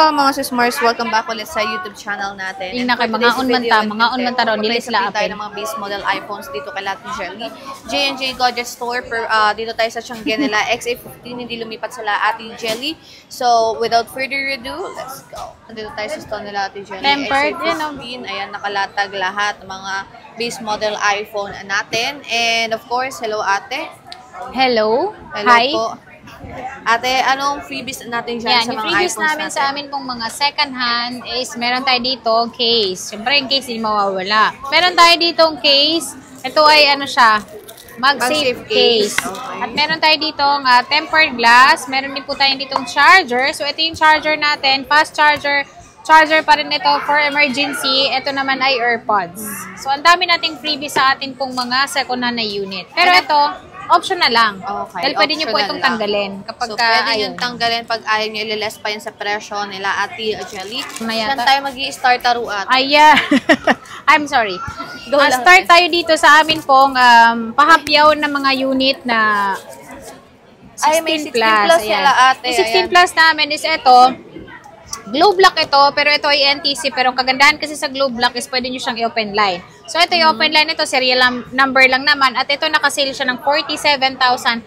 Hello mga sis Mars, welcome back ulit sa YouTube channel natin. Tingnan kayo, mga unmanta ron, nilisla tayo ng mga base model iPhones dito kay Latin Jelly. J&J Gadget Store, dito tayo sa Tianggen nila, XA15, hindi lumipat sila Ate Jelly. So, without further ado, let's go. Dito tayo sa store nila Ate Jelly, Tempered, XA15, ayan, nakalatag lahat ng mga base model iPhone natin. And of course, hello ate. Hello. Hello Hi. po. Ate, anong freebies natin dyan sa mga Yung freebies iPhones namin natin? sa amin pong mga second hand is meron tayo dito case. Siyempre yung case hindi mawawala. Meron tayo dito case. Ito ay ano siya, MagSafe case. Okay. At meron tayo dito tempered glass. Meron din po tayo ditong charger. So ito yung charger natin, fast charger. Charger pa rin ito for emergency. Ito naman ay AirPods. So ang dami nating freebies sa atin pong mga second hand na unit. Pero ito, option na lang. Okay, dahil pwede nyo po itong tanggalin. Kapag so, pwede nyo tanggalin pag ayaw nyo ililess pa yun sa presyo nila Ate Jelly. Saan tayo mag-i-start taruat? Ay, I'm sorry. Start tayo dito sa amin pong pahapyaw na mga unit na 16 plus. Sila ate. 16 plus namin is ito. Glow block ito, pero ito ay NTC. Pero kagandahan kasi sa glow block is pwede nyo siyang i-open line. So, ito yung open line ito, serial number lang naman. At ito nakasale siya ng 47,128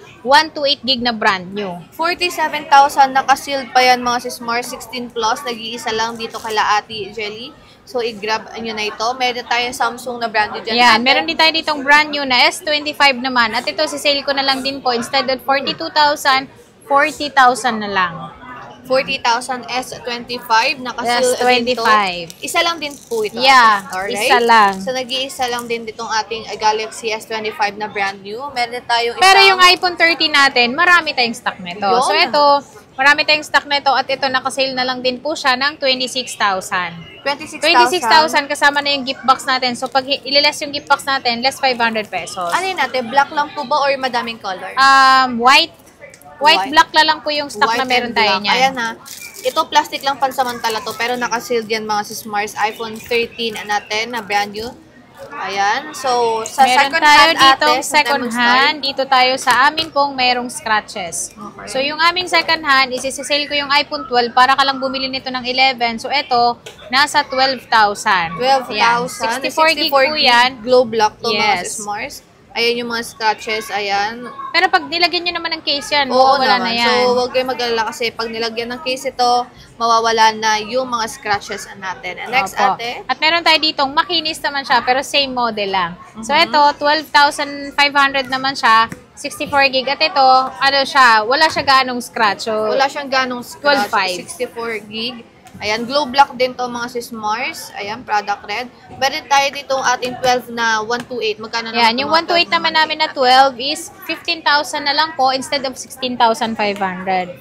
gig na brand new. 47,000 nakasealed pa yan mga sis Mars, 16 plus. Nag-iisa lang dito kala Ate Jelly. So, i-grab nyo na ito. Meron tayong Samsung na brand new dyan. Yan, meron din tayo ditong brand new na S25 naman. At ito, sisale ko na lang din po. Instead of 42,000, 40,000 na lang. 40,000 S25 nakasealed din to. Isa lang din po ito. Yeah, alright? Isa lang. So, nag-iisa lang din ditong ating Galaxy S25 na brand new. Meron tayong isang... Pero yung iPhone 13 natin, marami tayong stock nito. Yun. So, ito, marami tayong stock nito at ito nakasale na lang din po siya ng 26,000. 26,000 kasama na yung gift box natin. So, pag ililess yung gift box natin, less 500 pesos. Ano yun natin? Black lang po ba or madaming color? White, black lang po yung stock na meron tayo niyan. Ayan ha. Ito plastic lang pansamantala to pero naka-sealed yan mga sis Mars. iPhone 13 natin na brand new. Ayan. So, sa meron second tayo hand dito ate, second hand. Dito tayo sa amin pong merong scratches. Okay. So, yung aming second hand, isisale ko yung iPhone 12 para ka lang bumili nito ng 11. So, ito, nasa 12,000. 12,000. 64 gig po yan. Glow block to mga Yes. sis Mars. Ayan yung mga scratches. Ayan. Pero pag nilagyan nyo naman ng case yan, Oo mawawala naman. na yan. So, huwag kayo mag-alala kasi pag nilagyan ng case ito, mawawala na yung mga scratches natin. And next, Opo. ate. At meron tayo ditong makinis naman siya, pero same model lang. So, ito, 12,500 naman siya. 64 gig. At ito, ano siya, wala siya ganong scratch. So, Wala siyang ganong scratch. 12.5. 64 gig. Ayan, glow block din to mga sis Mars. Ayan, product red. Meron tayo dito ating 12 na 128. Magkano naman? yan, yung 128 naman namin na 12 is 15,000 na lang po instead of 16,500.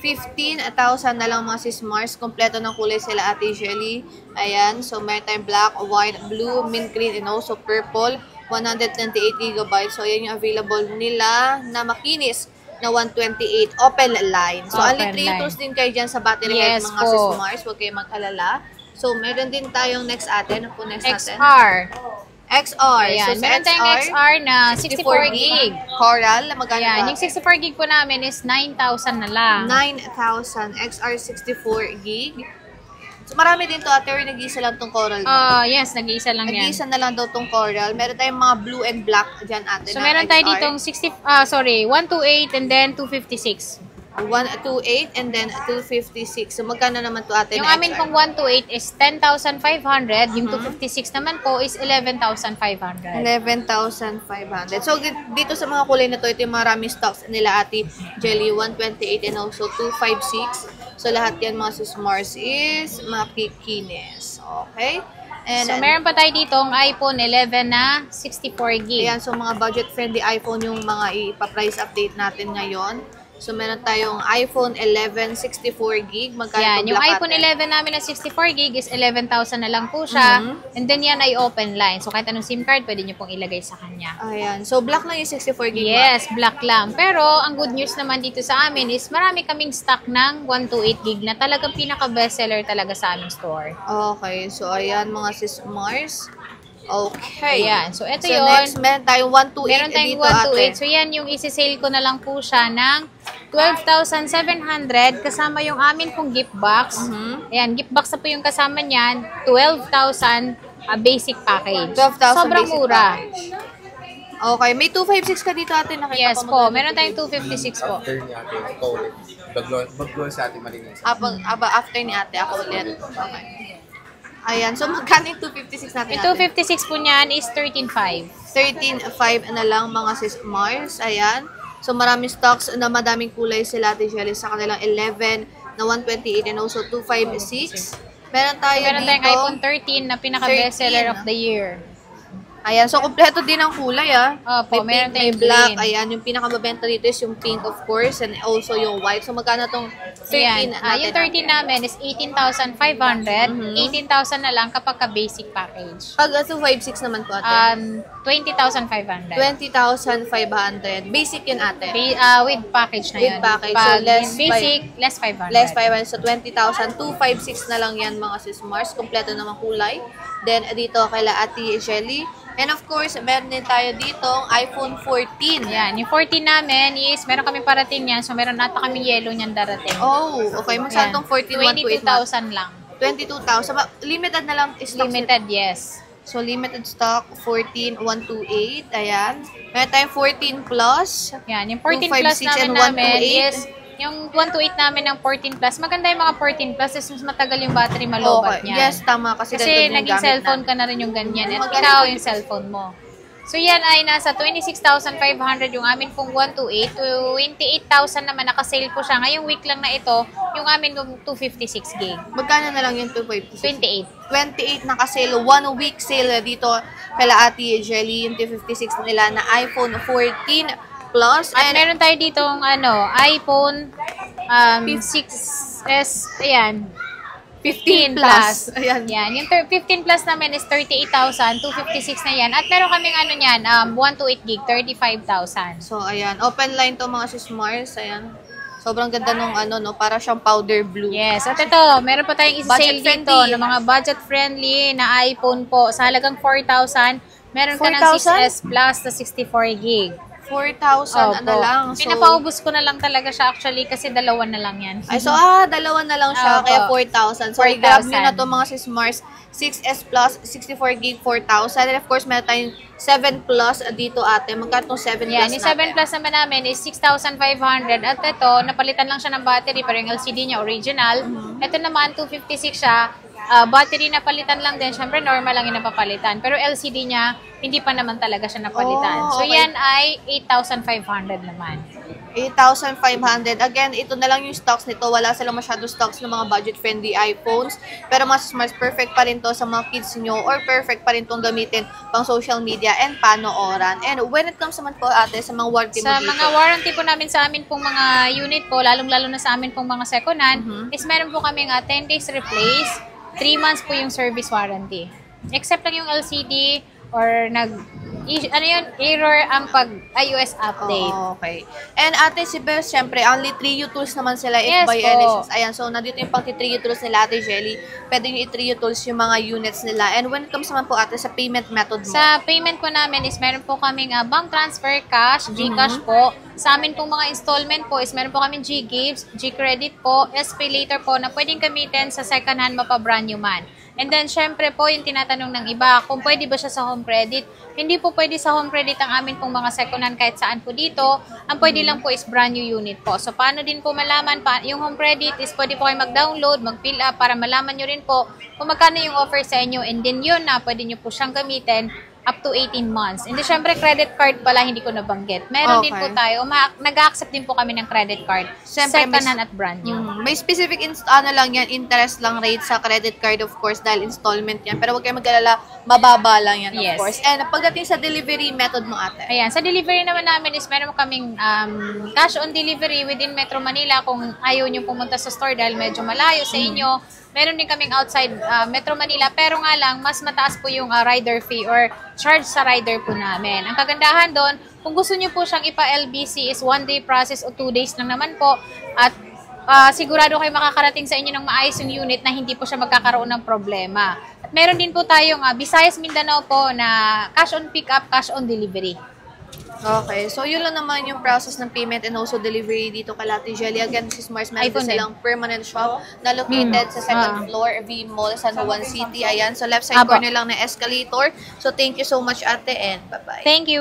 15,000 na lang mga sis Mars. Kompleto ng kulay sila Ate Jelly. Ayan, so meron tayong black, white, blue, mint green, and also purple. 128 GB. So, ayan yung available nila na makinis na 128 open line. So, only 3 tools din kayo dyan sa battery health mga sis Mars. Huwag kayong mag-alala. So, meron din tayong next atin. Ano po next natin? XR. Ayan, So, sa meron tayong XR na 64 gig. Coral. Magkano Ayan, ba? yung 64 gig po namin is 9,000 na lang. 9,000. XR 64 gig. So, marami din to ate. Or nag-iisa lang tong Coral. Yes, nag-iisa lang yan. Nag-iisa na lang daw tong Coral. Meron tayong mga blue and black dyan ate. So, na meron tayo XR. ditong 128 and then 256. 128 and then 256. So, magkano naman to ate? Yung na amin XR? pong 128 is 10,500. Yung 256 naman po is 11,500. 11,500. So, dito sa mga kulay na to, ito yung maraming stocks nila Ate Jelly. 128 and also 256. So, lahat yan mga sis Mars is makikinis. Okay? And So, meron pa tayo ditong iPhone 11 na 64 gig. ayan, so mga budget-friendly iPhone yung mga ipa-price update natin ngayon. So, meron tayong iPhone 11 64 gig. Magkano Yan, itong yung black iPhone ate? 11 namin na 64 gig is 11,000 na lang po siya. And then yan ay open line. So kahit anong SIM card, pwede nyo pong ilagay sa kanya. Ayan. So, black lang yung 64 gig. Yes, black lang. Pero ang good news naman dito sa amin is marami kaming stock ng 128 gig na talagang pinaka-bestseller talaga sa aming store. Okay. So, ayan mga sis Mars. Okay. Ayan. So, ito So, yun. next, meron tayong 128 Meron tayong dito, 128. ate. So, yan yung isi-sale ko na lang po siya ng 12,700 kasama yung amin pong gift box. Ayan, gift box na po yung kasama niyan. 12,000 basic package. 12,000 Sobrang basic mura. package. Okay, may 256 ka dito ate, nakita Yes ko. po, meron tayong 256 po. After ni ate, ikaw ulit. Baglo sa ate malinis. After ni ate, ako ulit. Okay. Ayan, so magkano yung 256 natin Yung ate? 256 po niyan is 13,500. 13.5 na lang mga sis Mars. Ayan. So maraming stocks na madaming kulay sila Ate Jelly sa kanilang 11 na 128 and also 256. Meron tayo Meron dito. tayong iPhone 13 na pinaka-bestseller 13. of the year. Ayan, so kompleto din ang kulay Opo, may meron pink, may tayong black. green. Ayan, yung pinakamabenta dito is yung pink of course and also yung white. So magkano tong 13 Ayan. natin? Yung 13 namin is 18,500. 18,000 na lang kapag ka-basic package. Pag 256 naman po ate. 20,500. 20,500. Basic yun ate. With package na With yun. package. Pag So, less basic, less 500. Less 500. So, 20,000. 256 na lang yan mga sis Mars. Kompleto naman kulay. Then, dito kaila Ate Jelly. And of course, meron din tayo dito iPhone 14. Yan. Yung 14 namin is, meron kami parating yan. So, meron nata kami yellow niyan darating. Oh, okay. Magsaan tong 14? 22,000 lang. 22,000. Limited na lang stock. Limited, yes. So, limited stock, 14,128. Ayan. Meron tayong 14 Plus. Yan. Yung 14 plus 256 namin and namin 128. is, yung 128 namin ng 14 plus, maganda yung mga 14 plus is mas matagal yung battery malobat Okay. niyan. Yes, tama. Kasi Kasi ganito yung naging gamit cellphone natin. ka na rin yung ganyan. At Maganda. ikaw yung cellphone mo. So yan ay nasa 26,500 yung amin pong 128. 28,000 naman nakasale po siya. Ngayong week lang na ito, yung amin yung 256 gig. Magkano na lang yung 256? 28. 28 na sale, 1 week sale dito kala Ate Jelly, yung 256 nila na iPhone 14 Plus. At meron tayo ditong iPhone 6s, ayan, 15 plus. Ayan. Yan. Yung 15 plus namin is 38,000, 256 na yan. At meron kaming niyan, 128 gig, 35,000. So, ayan. Open line to mga sis Mars. Ayan. Sobrang ganda nung para siyang powder blue. Yes. At ito, meron pa tayong isa-sale Budget dito friendly. ng mga budget-friendly na iPhone po. Sa halagang 4,000, meron ka ng 4,000? 6S Plus na 64 gig. 4,000 Opo. lang. So, Pinapaubos ko na lang talaga siya actually kasi dalawa na lang yan. ay, so, dalawa na lang siya. Opo. Kaya 4,000. So, 4,000. grab nyo na to mga sis Mars. 6S Plus, 64 gig, 4,000. And of course, meron tayong 7 Plus dito ate. Magkano 7 Plus Yan, yung 7 natin? Plus naman namin is 6,500 at ito, napalitan lang siya ng battery pero yung LCD niya original. Ito naman, 256 siya. Battery napalitan lang din. Siyempre, normal lang yung napapalitan. Pero LCD niya, hindi pa naman talaga siya napalitan. Oh, So, okay. yan ay 8,500 naman. 8,500. Again, ito na lang yung stocks nito. Wala silang masyado stocks ng mga budget-friendly iPhones. Pero mas perfect pa rin to sa mga kids nyo or perfect pa rin tong gamitin pang social media and panooran. And when it comes naman po ate sa mga warranty Sa mo dito, mga warranty po namin sa amin pong mga unit po, lalong-lalo na sa amin pong mga second hand, is meron po kami 10 days replace, 3 months po yung service warranty. Except lang yung LCD or error ang pag-iOS update. oh, okay. And ate, si Beth, syempre, only 3U tools naman sila if Yes by po. any chance. Ayan, so nandito yung pang 3U tools nila ate Jelly. Pwede yung 3U tools yung mga units nila. And when it comes naman po ate sa payment method mo, Sa payment po namin is meron po kaming bank transfer, cash, GCash po. Sa amin pong mga installment po is meron po kaming G-Gives, G-Credit po, SPay later po na pwedeng gamitin sa second hand mapa-brand new man. And then, syempre po, yung tinatanong ng iba, kung pwede ba siya sa home credit. Hindi po pwede sa home credit ang amin pong mga second hand kahit saan po dito. Ang pwede lang po is brand new unit po. So, paano din po malaman yung home credit is pwede po kayo mag-download, mag-fill up para malaman nyo rin po kung magkano yung offer sa inyo. And then yun na, pwede nyo po siyang gamitin up to 18 months. And then, syempre, credit card pala, hindi ko nabanggit. Meron din po Okay. tayo. Nag-accept din po kami ng credit card. Syempre, Second hand at brand new. may specific lang yan, interest lang rate sa credit card of course dahil installment yan. Pero huwag kayo mag-alala, mababa lang yan of Yes. course. And pagdating sa delivery method mo ate, Ayan, sa delivery naman namin is meron kaming cash on delivery within Metro Manila kung ayaw nyo pumunta sa store dahil medyo malayo sa inyo. Meron din kaming outside Metro Manila pero nga lang mas mataas po yung rider fee or charge sa rider po namin. Ang kagandahan doon, kung gusto nyo po siyang ipa-LBC is 1 day process o 2 days lang naman po at sigurado kayo makakarating sa inyo ng maayos yung unit na hindi po siya magkakaroon ng problema. At meron din po tayong Visayas Mindanao po na cash on pick up, cash on delivery. Okay, so yun lang naman yung process ng payment and also delivery dito kay Latte Jelly. Again, Sis Mars, meron iPhone din silang permanent shop na located sa second Ah. floor, V Mall, San Juan City. Ayan, so left side Apo. corner lang na escalator. So thank you so much ate and bye-bye. Thank you.